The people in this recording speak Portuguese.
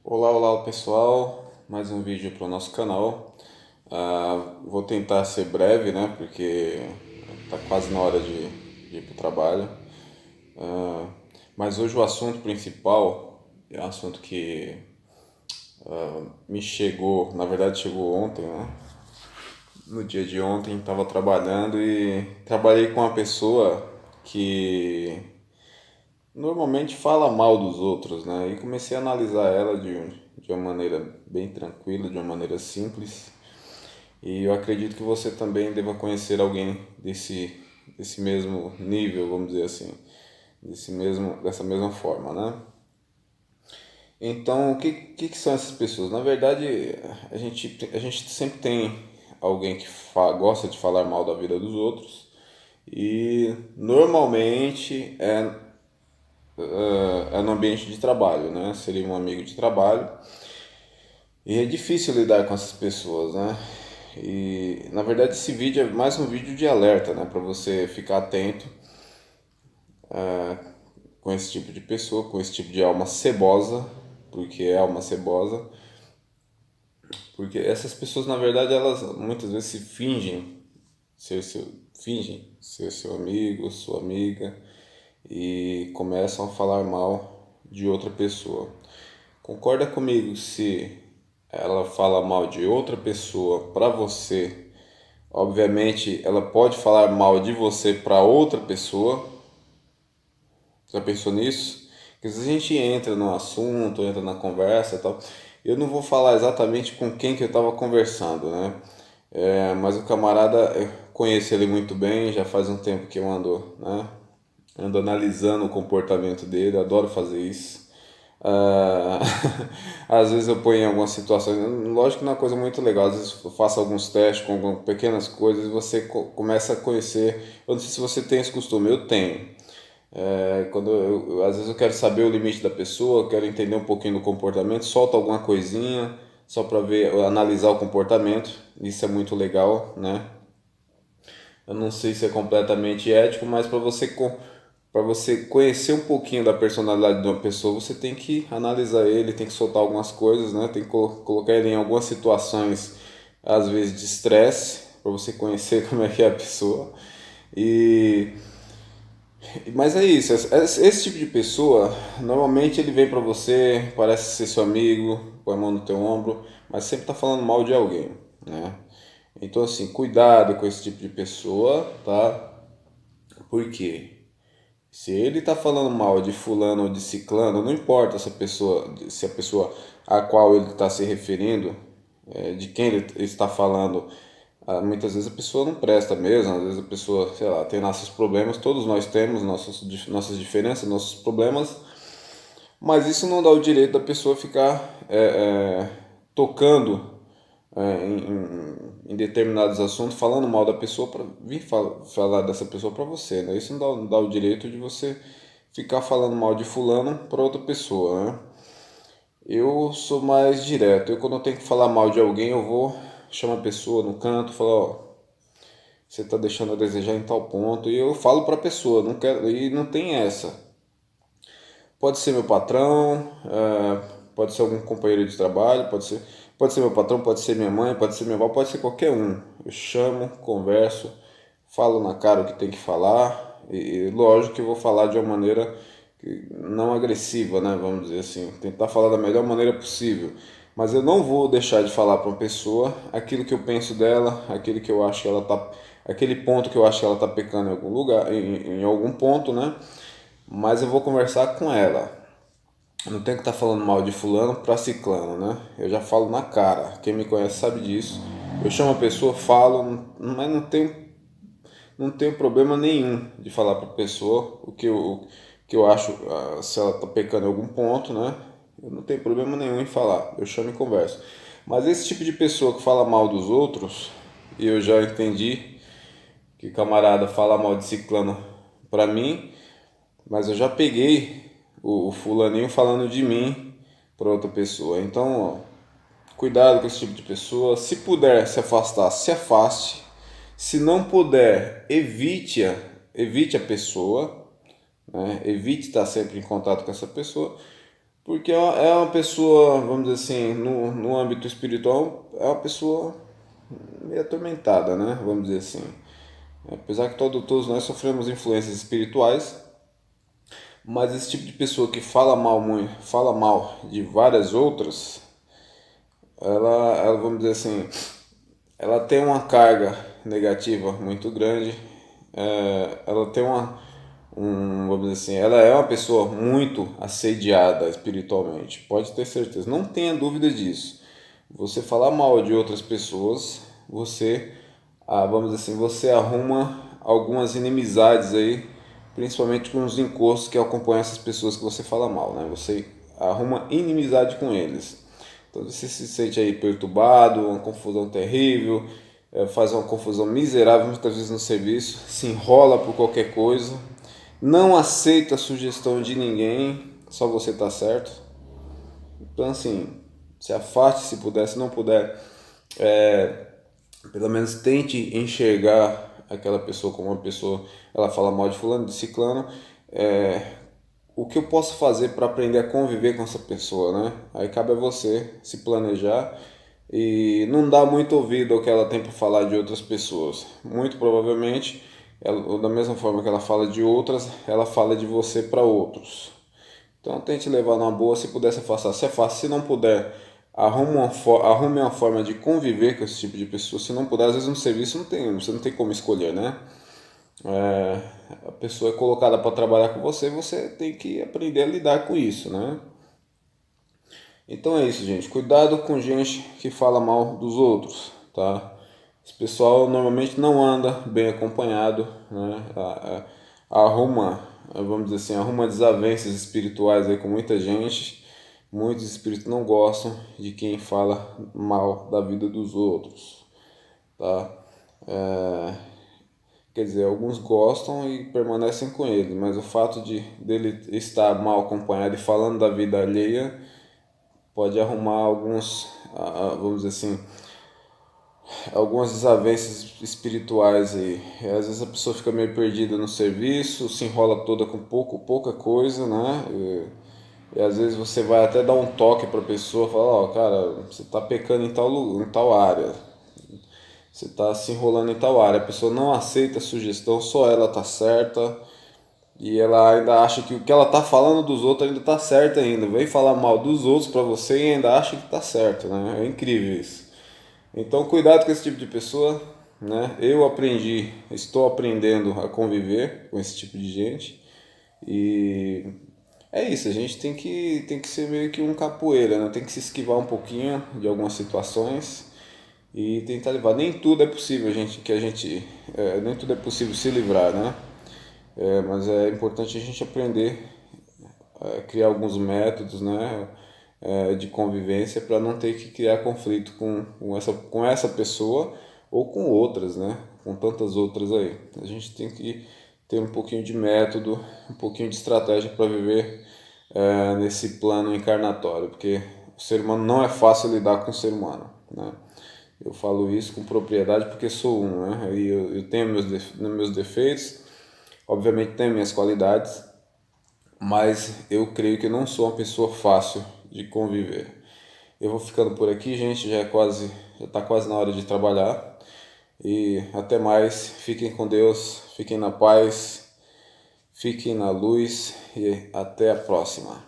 Olá, olá pessoal, mais um vídeo para o nosso canal. Vou tentar ser breve, né? Porque tá quase na hora de ir para o trabalho. Ah, mas hoje o assunto principal é um assunto que me chegou, na verdade chegou ontem, né? No dia de ontem estava trabalhando e trabalhei com uma pessoa que normalmente fala mal dos outros, né? E comecei a analisar ela de uma maneira bem tranquila, de uma maneira simples. E eu acredito que você também deva conhecer alguém desse mesmo nível, vamos dizer assim, dessa mesma forma, né? Então, o que são essas pessoas? Na verdade, a gente sempre tem alguém que gosta de falar mal da vida dos outros e normalmente é no ambiente de trabalho, né? Seria um amigo de trabalho e é difícil lidar com essas pessoas, né? E na verdade esse vídeo é mais um vídeo de alerta, né? Para você ficar atento com esse tipo de pessoa, com esse tipo de alma cebosa, porque é alma cebosa, porque essas pessoas na verdade elas muitas vezes se fingem ser seu amigo, sua amiga e começam a falar mal de outra pessoa. Concorda comigo se ela fala mal de outra pessoa para você? Obviamente, ela pode falar mal de você para outra pessoa. Já pensou nisso? Porque se a gente entra no assunto, entra na conversa e tal, eu não vou falar exatamente com quem que eu estava conversando, né? Mas o camarada, eu conheço ele muito bem, já faz um tempo que eu ando, né? Ando analisando o comportamento dele, adoro fazer isso. Ah, às vezes eu ponho em algumas situações, lógico que não é uma coisa muito legal, às vezes eu faço alguns testes com algumas pequenas coisas e você começa a conhecer. Eu não sei se você tem esse costume, eu tenho. Quando às vezes eu quero saber o limite da pessoa, eu quero entender um pouquinho do comportamento, solto alguma coisinha só para ver, analisar o comportamento. Isso é muito legal, né? Eu não sei se é completamente ético, mas para você conhecer um pouquinho da personalidade de uma pessoa, você tem que analisar ele, tem que soltar algumas coisas, né? Tem que colocar ele em algumas situações, às vezes de estresse, para você conhecer como é que é a pessoa. E mas é isso, esse tipo de pessoa, normalmente ele vem pra você, parece ser seu amigo, põe a mão no teu ombro, mas sempre tá falando mal de alguém, né? Então assim, cuidado com esse tipo de pessoa, tá? Por quê? Se ele tá falando mal de fulano ou de ciclano, não importa se a pessoa a qual ele está se referindo, de quem ele está falando, muitas vezes a pessoa não presta mesmo, às vezes a pessoa, sei lá, tem nossos problemas, todos nós temos nossas diferenças, nossos problemas, mas isso não dá o direito da pessoa ficar tocando em determinados assuntos, falando mal da pessoa para vir falar dessa pessoa para você, né? Isso não dá o direito de você ficar falando mal de fulano para outra pessoa, né? Eu sou mais direto. Eu quando eu tenho que falar mal de alguém, eu vou chamar a pessoa no canto, falar, ó, você está deixando a desejar em tal ponto, e eu falo para a pessoa, não quero, e não tem essa. Pode ser meu patrão, pode ser algum companheiro de trabalho, pode ser meu patrão, pode ser minha mãe, pode ser minha avó, pode ser qualquer um. Eu chamo, converso, falo na cara o que tem que falar e lógico que eu vou falar de uma maneira não agressiva, né? Vamos dizer assim, tentar falar da melhor maneira possível. Mas eu não vou deixar de falar para uma pessoa aquilo que eu penso dela, aquilo que eu acho que ela tá, aquele ponto que eu acho que ela tá pecando em algum lugar, em algum ponto, né? Mas eu vou conversar com ela. Não tenho que estar falando mal de fulano para ciclano, né? Eu já falo na cara. Quem me conhece sabe disso. Eu chamo a pessoa, falo, mas não tenho problema nenhum de falar para a pessoa o que eu acho, se ela está pecando em algum ponto, né? Eu não tenho problema nenhum em falar. Eu chamo e converso. Mas esse tipo de pessoa que fala mal dos outros, e eu já entendi que o camarada fala mal de ciclano para mim, mas eu já peguei o fulaninho falando de mim para outra pessoa. Então, ó, cuidado com esse tipo de pessoa. Se puder se afastar, se afaste. Se não puder, evite a pessoa, né? Evite estar sempre em contato com essa pessoa, Porque é uma pessoa, vamos dizer assim, no âmbito espiritual, é uma pessoa meio atormentada, né? Vamos dizer assim. Apesar que todos nós sofremos influências espirituais, mas esse tipo de pessoa que fala mal de várias outras, ela, vamos dizer assim, ela tem uma carga negativa muito grande, ela tem vamos dizer assim, ela é uma pessoa muito assediada espiritualmente, pode ter certeza, não tenha dúvida disso. Você falar mal de outras pessoas, vamos dizer assim, você arruma algumas inimizades aí, principalmente com os encostos que acompanham essas pessoas que você fala mal, né? Você arruma inimizade com eles. Então você se sente aí perturbado, uma confusão terrível, faz uma confusão miserável muitas vezes no serviço, se enrola por qualquer coisa, não aceita a sugestão de ninguém, só você tá certo. Então assim, se afaste se puder, se não puder, pelo menos tente enxergar aquela pessoa como uma pessoa, ela fala mal de fulano, de ciclano, o que eu posso fazer para aprender a conviver com essa pessoa, né? Aí cabe a você se planejar e não dar muito ouvido ao que ela tem para falar de outras pessoas. Muito provavelmente, da mesma forma que ela fala de outras, ela fala de você para outros. Então tente levar numa boa, se puder se afastar, se afaste. Se não puder, arrume uma forma de conviver com esse tipo de pessoa. Se não puder, às vezes no serviço você não tem como escolher, né? É, a pessoa é colocada para trabalhar com você, você tem que aprender a lidar com isso, né? Então é isso, gente. Cuidado com gente que fala mal dos outros, tá? Esse pessoal normalmente não anda bem acompanhado, né? Arruma, vamos dizer assim, arruma desavenças espirituais aí com muita gente. Muitos espíritos não gostam de quem fala mal da vida dos outros, tá? É, quer dizer, alguns gostam e permanecem com ele, mas o fato dele estar mal acompanhado e falando da vida alheia pode arrumar vamos dizer assim, algumas desavenças espirituais aí. E às vezes a pessoa fica meio perdida no serviço, se enrola toda com pouca coisa, né? E às vezes você vai até dar um toque para a pessoa, falar, ó, cara, você está pecando em tal área, você está se enrolando em tal área. A pessoa não aceita a sugestão, só ela tá certa. E ela ainda acha que o que ela tá falando dos outros ainda tá certo ainda. Vem falar mal dos outros para você e ainda acha que tá certo, né? É incrível isso. Então cuidado com esse tipo de pessoa, né? Eu aprendi, estou aprendendo a conviver com esse tipo de gente. E é isso, a gente tem que ser meio que um capoeira, né? Tem que se esquivar um pouquinho de algumas situações e tentar levar. Nem tudo é possível, nem tudo é possível se livrar, né? Mas é importante a gente aprender a criar alguns métodos, né, de convivência para não ter que criar conflito com essa pessoa ou com outras, né, com tantas outras aí. A gente tem que ter um pouquinho de método, um pouquinho de estratégia para viver nesse plano encarnatório, porque o ser humano não é fácil lidar com o ser humano, né? Eu falo isso com propriedade porque sou um, né? E eu tenho meus defeitos, obviamente tenho minhas qualidades, mas eu creio que não sou uma pessoa fácil de conviver. Eu vou ficando por aqui, gente, já está quase na hora de trabalhar. E até mais, fiquem com Deus, fiquem na paz, fiquem na luz e até a próxima.